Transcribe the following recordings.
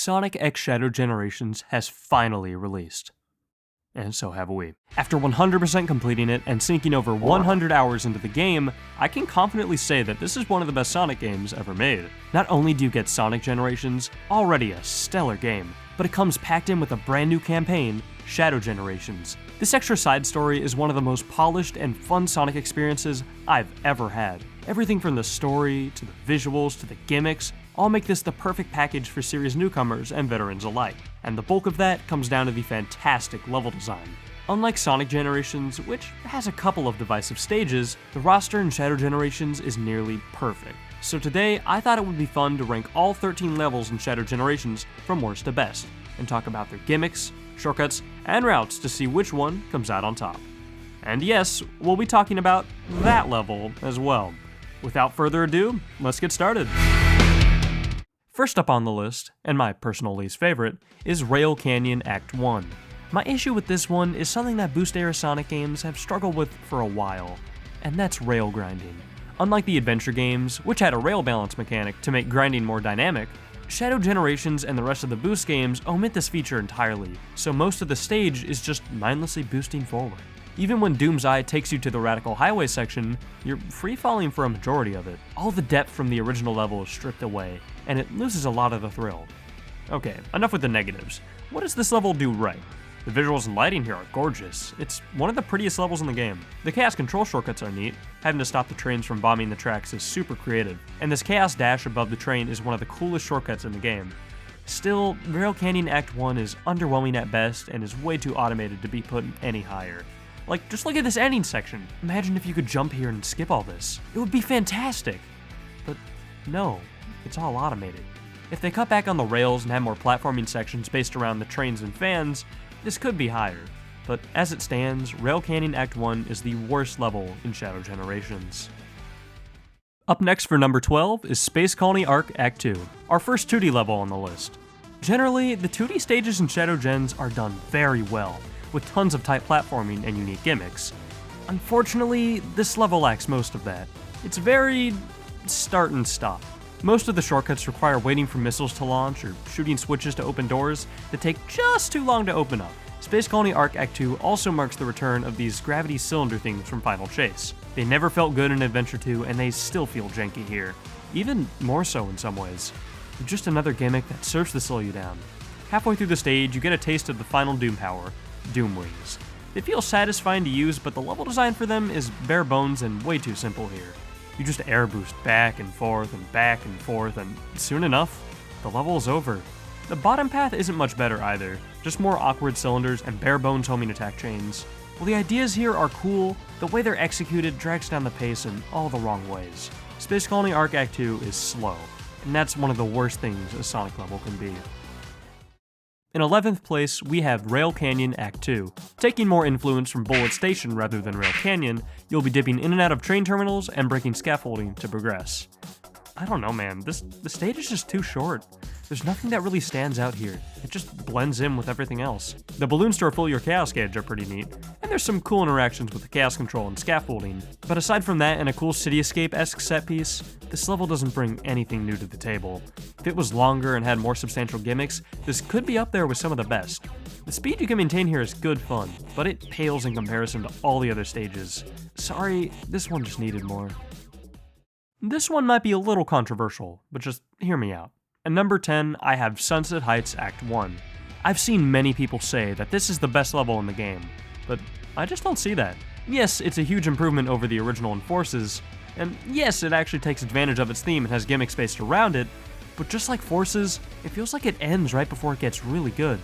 Sonic X Shadow Generations has finally released. And so have we. After 100% completing it and sinking over 100 hours into the game, I can confidently say that this is one of the best Sonic games ever made. Not only do you get Sonic Generations, already a stellar game, but it comes packed in with a brand new campaign, Shadow Generations. This extra side story is one of the most polished and fun Sonic experiences I've ever had. Everything from the story, to the visuals, to the gimmicks, all make this the perfect package for series newcomers and veterans alike. And the bulk of that comes down to the fantastic level design. Unlike Sonic Generations, which has a couple of divisive stages, the roster in Shadow Generations is nearly perfect. So today, I thought it would be fun to rank all 13 levels in Shadow Generations from worst to best, and talk about their gimmicks, shortcuts, and routes to see which one comes out on top. And yes, we'll be talking about that level as well. Without further ado, let's get started. First up on the list, and my personal least favorite, is Rail Canyon Act 1. My issue with this one is something that Boost-era Sonic games have struggled with for a while, and that's rail grinding. Unlike the adventure games, which had a rail balance mechanic to make grinding more dynamic, Shadow Generations and the rest of the Boost games omit this feature entirely, so most of the stage is just mindlessly boosting forward. Even when Doom's Eye takes you to the Radical Highway section, you're free-falling for a majority of it. All the depth from the original level is stripped away, and it loses a lot of the thrill. Okay, enough with the negatives. What does this level do right? The visuals and lighting here are gorgeous. It's one of the prettiest levels in the game. The Chaos Control shortcuts are neat. Having to stop the trains from bombing the tracks is super creative, and this Chaos Dash above the train is one of the coolest shortcuts in the game. Still, Rail Canyon Act 1 is underwhelming at best and is way too automated to be put any higher. Like, just look at this ending section. Imagine if you could jump here and skip all this. It would be fantastic. But no, it's all automated. If they cut back on the rails and have more platforming sections based around the trains and fans, this could be higher. But as it stands, Rail Canyon Act 1 is the worst level in Shadow Generations. Up next for number 12 is Space Colony Arc Act 2, our first 2D level on the list. Generally, the 2D stages in Shadow Gens are done very well, with tons of tight platforming and unique gimmicks. Unfortunately, this level lacks most of that. It's very start and stop. Most of the shortcuts require waiting for missiles to launch or shooting switches to open doors that take just too long to open up. Space Colony Arc Act 2 also marks the return of these gravity cylinder things from Final Chase. They never felt good in Adventure 2, and they still feel janky here. Even more so in some ways. They're just another gimmick that serves to slow you down. Halfway through the stage, you get a taste of the final Doom power, Doom Wings. They feel satisfying to use, but the level design for them is bare bones and way too simple here. You just air boost back and forth, and soon enough, the level is over. The bottom path isn't much better either, just more awkward cylinders and bare bones homing attack chains. While the ideas here are cool, the way they're executed drags down the pace in all the wrong ways. Space Colony Arc Act 2 is slow, and that's one of the worst things a Sonic level can be. In 11th place, we have Rail Canyon Act 2. Taking more influence from Bullet Station rather than Rail Canyon, you'll be dipping in and out of train terminals and breaking scaffolding to progress. I don't know, man, the stage is just too short. There's nothing that really stands out here. It just blends in with everything else. The balloons to refill your Chaos Gauge are pretty neat, and there's some cool interactions with the Chaos Control and scaffolding. But aside from that and a cool City Escape-esque set piece, this level doesn't bring anything new to the table. If it was longer and had more substantial gimmicks, this could be up there with some of the best. The speed you can maintain here is good fun, but it pales in comparison to all the other stages. Sorry, this one just needed more. This one might be a little controversial, but just hear me out. At number 10, I have Sunset Heights Act 1. I've seen many people say that this is the best level in the game, but I just don't see that. Yes, it's a huge improvement over the original Enforces, and yes, it actually takes advantage of its theme and has gimmicks based around it, but just like Forces, it feels like it ends right before it gets really good.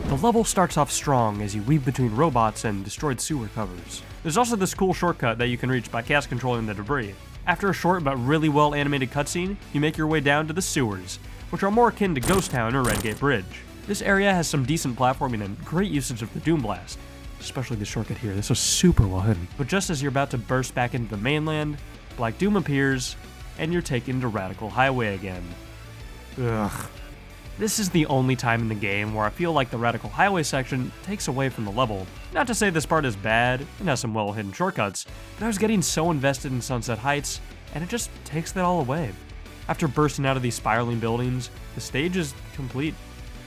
The level starts off strong as you weave between robots and destroyed sewer covers. There's also this cool shortcut that you can reach by chaos controlling the debris. After a short but really well animated cutscene, you make your way down to the sewers, which are more akin to Ghost Town or Redgate Bridge. This area has some decent platforming and great usage of the Doom Blast, especially the shortcut here. This was super well hidden. But just as you're about to burst back into the mainland, Black Doom appears, and you're taken to Radical Highway again. Ugh. This is the only time in the game where I feel like the Radical Highway section takes away from the level. Not to say this part is bad, it has some well-hidden shortcuts, but I was getting so invested in Sunset Heights, and it just takes that all away. After bursting out of these spiraling buildings, the stage is complete.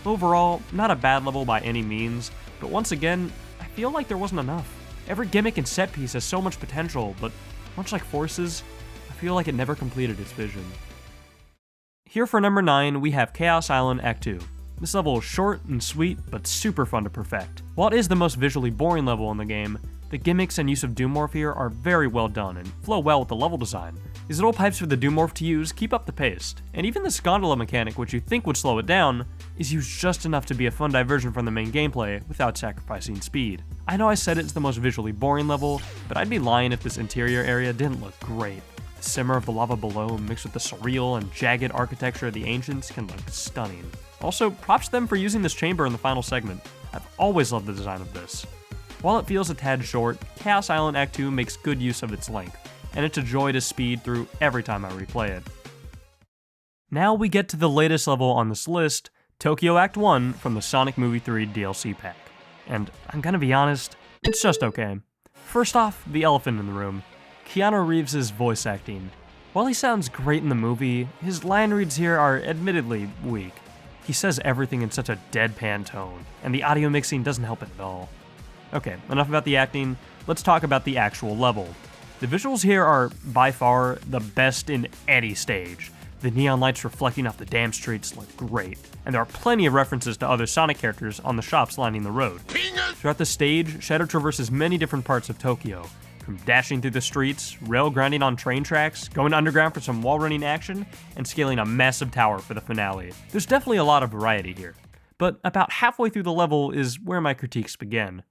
Overall, not a bad level by any means, but once again, I feel like there wasn't enough. Every gimmick and set piece has so much potential, but much like Forces, I feel like it never completed its vision. Here for number 9, we have Chaos Island Act 2. This level is short and sweet, but super fun to perfect. While it is the most visually boring level in the game, the gimmicks and use of Doomorph here are very well done and flow well with the level design. These little pipes for the Doomorph to use keep up the pace, and even this gondola mechanic, which you think would slow it down, is used just enough to be a fun diversion from the main gameplay without sacrificing speed. I know I said it's the most visually boring level, but I'd be lying if this interior area didn't look great. The simmer of the lava below mixed with the surreal and jagged architecture of the ancients can look stunning. Also, props to them for using this chamber in the final segment. I've always loved the design of this. While it feels a tad short, Chaos Island Act 2 makes good use of its length, and it's a joy to speed through every time I replay it. Now we get to the latest level on this list, Tokyo Act 1 from the Sonic Movie 3 DLC pack. And I'm gonna be honest, it's just okay. First off, the elephant in the room. Keanu Reeves' voice acting. While he sounds great in the movie, his line reads here are admittedly weak. He says everything in such a deadpan tone, and the audio mixing doesn't help it at all. Okay, enough about the acting, let's talk about the actual level. The visuals here are, by far, the best in any stage. The neon lights reflecting off the damn streets look great, and there are plenty of references to other Sonic characters on the shops lining the road. Throughout the stage, Shadow traverses many different parts of Tokyo, from dashing through the streets, rail grinding on train tracks, going underground for some wall running action, and scaling a massive tower for the finale. There's definitely a lot of variety here, but about halfway through the level is where my critiques begin.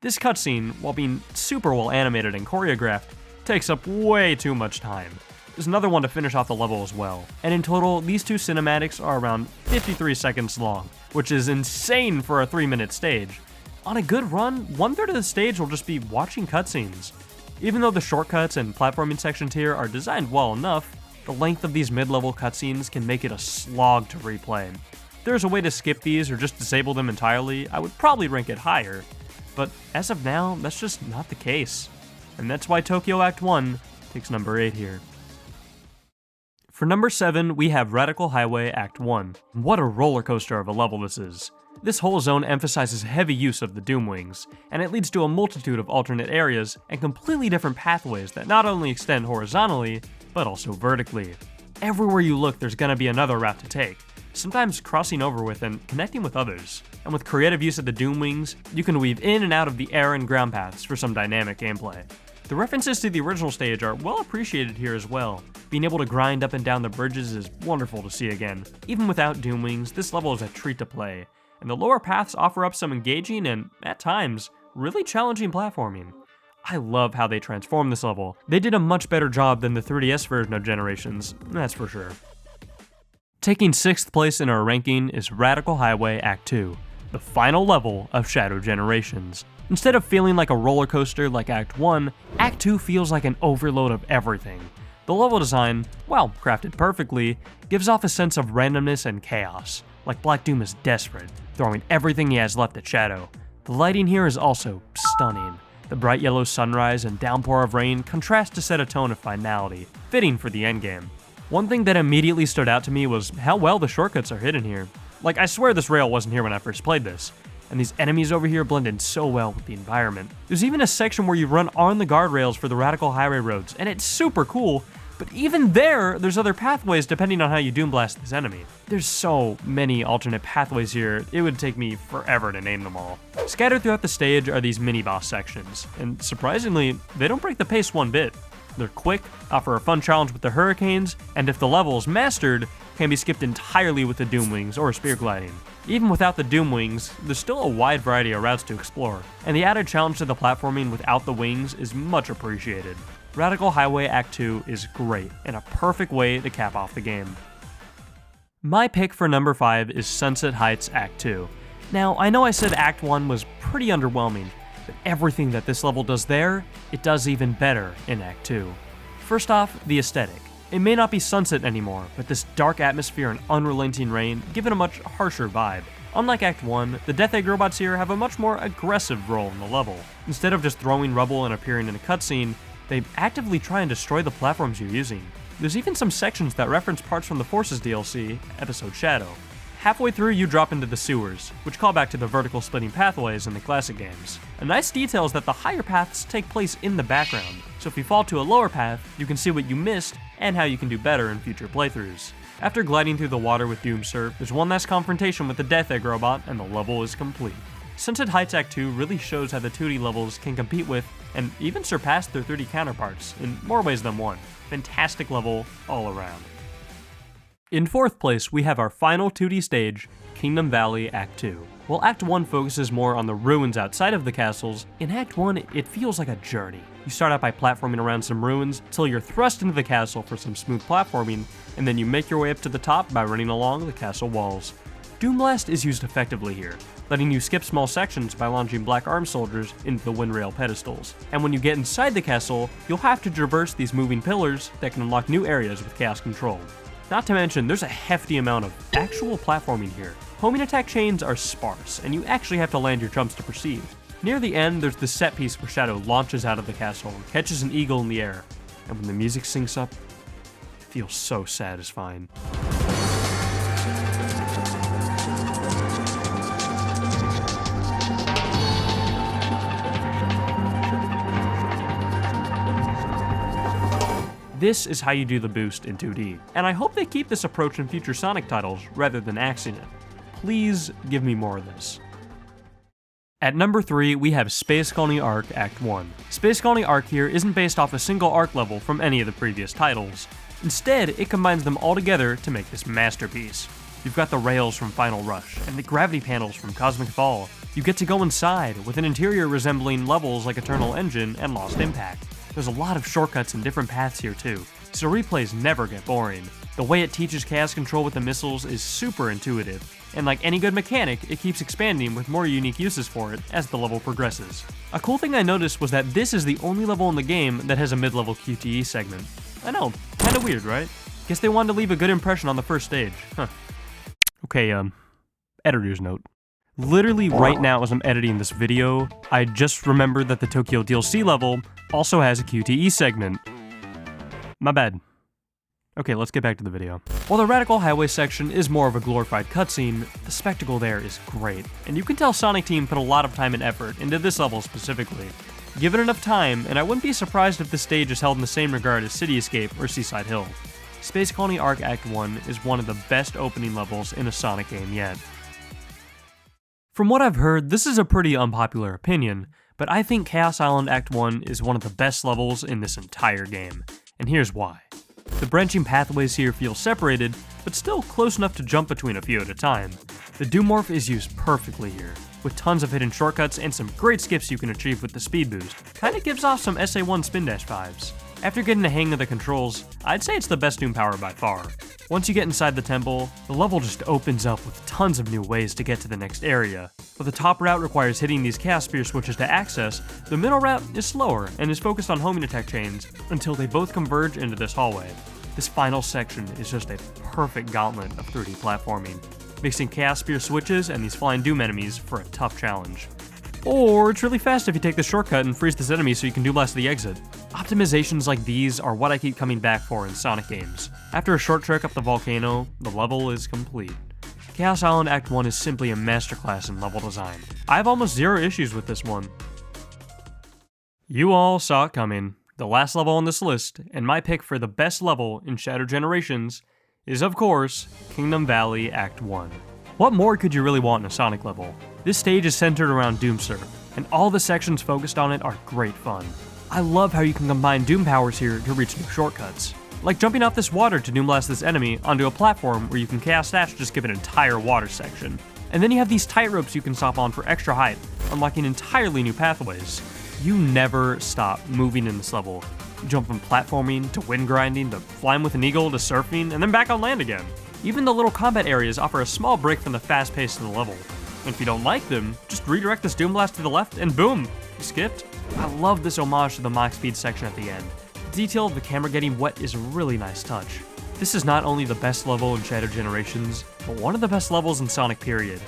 This cutscene, while being super well animated and choreographed, takes up way too much time. There's another one to finish off the level as well, and in total, these two cinematics are around 53 seconds long, which is insane for a 3-minute stage. On a good run, 1/3 of the stage will just be watching cutscenes. Even though the shortcuts and platforming sections here are designed well enough, the length of these mid-level cutscenes can make it a slog to replay. If there's a way to skip these or just disable them entirely, I would probably rank it higher, but as of now, that's just not the case. And that's why Tokyo Act 1 takes number 8 here. For number 7, we have Radical Highway Act 1. What a roller coaster of a level this is. This whole zone emphasizes heavy use of the Doom Wings, and it leads to a multitude of alternate areas and completely different pathways that not only extend horizontally, but also vertically. Everywhere you look, there's gonna be another route to take, sometimes crossing over with and connecting with others. And with creative use of the Doom Wings, you can weave in and out of the air and ground paths for some dynamic gameplay. The references to the original stage are well appreciated here as well. Being able to grind up and down the bridges is wonderful to see again. Even without Doom Wings, this level is a treat to play, and the lower paths offer up some engaging and, at times, really challenging platforming. I love how they transformed this level. They did a much better job than the 3DS version of Generations, that's for sure. Taking 6th place in our ranking is Radical Highway Act 2, the final level of Shadow Generations. Instead of feeling like a roller coaster like Act 1, Act 2 feels like an overload of everything. The level design, while crafted perfectly, gives off a sense of randomness and chaos, like Black Doom is desperate, throwing everything he has left at Shadow. The lighting here is also stunning. The bright yellow sunrise and downpour of rain contrast to set a tone of finality, fitting for the endgame. One thing that immediately stood out to me was how well the shortcuts are hidden here. Like, I swear this rail wasn't here when I first played this, and these enemies over here blend in so well with the environment. There's even a section where you run on the guardrails for the Radical Highway roads, and it's super cool, but even there's other pathways depending on how you Doom Blast this enemy. There's so many alternate pathways here, it would take me forever to name them all. Scattered throughout the stage are these mini-boss sections, and surprisingly, they don't break the pace one bit. They're quick, offer a fun challenge with the hurricanes, and if the level is mastered, can be skipped entirely with the Doom Wings or spear gliding. Even without the Doom Wings, there's still a wide variety of routes to explore, and the added challenge to the platforming without the wings is much appreciated. Radical Highway Act 2 is great, and a perfect way to cap off the game. My pick for number 5 is Sunset Heights Act 2. Now, I know I said Act 1 was pretty underwhelming, but everything that this level does there, it does even better in Act 2. First off, the aesthetic. It may not be sunset anymore, but this dark atmosphere and unrelenting rain give it a much harsher vibe. Unlike Act 1, the Death Egg robots here have a much more aggressive role in the level. Instead of just throwing rubble and appearing in a cutscene, they actively try and destroy the platforms you're using. There's even some sections that reference parts from the Forces DLC, Episode Shadow. Halfway through, you drop into the sewers, which call back to the vertical splitting pathways in the classic games. A nice detail is that the higher paths take place in the background, so if you fall to a lower path, you can see what you missed and how you can do better in future playthroughs. After gliding through the water with Doomsurf, there's one last confrontation with the Death Egg robot, and the level is complete. Sunset Heights Act 2 really shows how the 2D levels can compete with, and even surpass their 3D counterparts, in more ways than one. Fantastic level all around. In fourth place, we have our final 2D stage, Kingdom Valley Act 2. While Act 1 focuses more on the ruins outside of the castles, in Act 1 it feels like a journey. You start out by platforming around some ruins, till you're thrust into the castle for some smooth platforming, and then you make your way up to the top by running along the castle walls. Doom Blast is used effectively here, letting you skip small sections by launching black arm soldiers into the windrail pedestals. And when you get inside the castle, you'll have to traverse these moving pillars that can unlock new areas with chaos control. Not to mention, there's a hefty amount of actual platforming here. Homing attack chains are sparse, and you actually have to land your jumps to proceed. Near the end, there's the set piece where Shadow launches out of the castle and catches an eagle in the air, and when the music syncs up, it feels so satisfying. This is how you do the boost in 2D, and I hope they keep this approach in future Sonic titles rather than axing it. Please give me more of this. At number 3, we have Space Colony Arc Act 1. Space Colony Arc here isn't based off a single arc level from any of the previous titles. Instead, it combines them all together to make this masterpiece. You've got the rails from Final Rush, and the gravity panels from Cosmic Fall. You get to go inside, with an interior resembling levels like Eternal Engine and Lost Impact. There's a lot of shortcuts and different paths here too, so replays never get boring. The way it teaches chaos control with the missiles is super intuitive, and like any good mechanic, it keeps expanding with more unique uses for it as the level progresses. A cool thing I noticed was that this is the only level in the game that has a mid-level QTE segment. I know, kinda weird, right? Guess they wanted to leave a good impression on the first stage. Huh. Okay, editor's note. Literally right now as I'm editing this video, I just remembered that the Tokyo DLC level also has a QTE segment. My bad. Okay, let's get back to the video. While the Radical Highway section is more of a glorified cutscene, the spectacle there is great, and you can tell Sonic Team put a lot of time and effort into this level specifically. Give it enough time, and I wouldn't be surprised if this stage is held in the same regard as City Escape or Seaside Hill. Space Colony Arc Act 1 is one of the best opening levels in a Sonic game yet. From what I've heard, this is a pretty unpopular opinion, but I think Chaos Island Act 1 is one of the best levels in this entire game, and here's why. The branching pathways here feel separated, but still close enough to jump between a few at a time. The Doomorph is used perfectly here, with tons of hidden shortcuts and some great skips you can achieve with the speed boost. Kinda gives off some SA1 Spin Dash vibes. After getting the hang of the controls, I'd say it's the best Doom power by far. Once you get inside the temple, the level just opens up with tons of new ways to get to the next area. While the top route requires hitting these Chaos Sphere switches to access, the middle route is slower and is focused on homing attack chains until they both converge into this hallway. This final section is just a perfect gauntlet of 3D platforming, mixing Chaos Sphere switches and these flying Doom enemies for a tough challenge. Or it's really fast if you take the shortcut and freeze this enemy so you can Doom Blast to the exit. Optimizations like these are what I keep coming back for in Sonic games. After a short trek up the volcano, the level is complete. Chaos Island Act 1 is simply a masterclass in level design. I have almost zero issues with this one. You all saw it coming. The last level on this list, and my pick for the best level in Shattered Generations, is of course, Kingdom Valley Act 1. What more could you really want in a Sonic level? This stage is centered around Doomsurf, and all the sections focused on it are great fun. I love how you can combine Doom powers here to reach new shortcuts. Like jumping off this water to Doom Blast this enemy onto a platform where you can Chaos Dash to skip an entire water section. And then you have these tight ropes you can stop on for extra height, unlocking entirely new pathways. You never stop moving in this level. You jump from platforming to wind grinding to flying with an eagle to surfing and then back on land again. Even the little combat areas offer a small break from the fast pace of the level. And if you don't like them, just redirect this Doom Blast to the left and boom, you skipped. I love this homage to the Mach Speed section at the end. The detail of the camera getting wet is a really nice touch. This is not only the best level in Shattered Generations, but one of the best levels in Sonic period.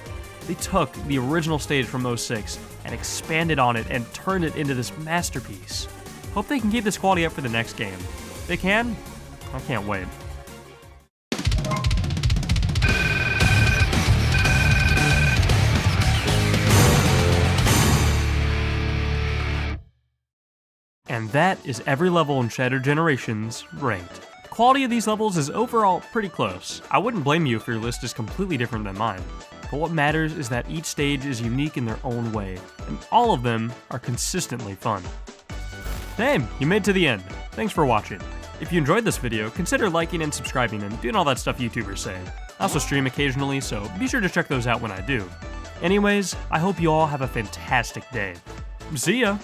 They took the original stage from 06 and expanded on it and turned it into this masterpiece. Hope they can keep this quality up for the next game. If they can, I can't wait. And that is every level in Shattered Generations ranked. The quality of these levels is overall pretty close. I wouldn't blame you if your list is completely different than mine. But what matters is that each stage is unique in their own way, and all of them are consistently fun. Damn, you made it to the end. Thanks for watching. If you enjoyed this video, consider liking and subscribing and doing all that stuff YouTubers say. I also stream occasionally, so be sure to check those out when I do. Anyways, I hope you all have a fantastic day. See ya!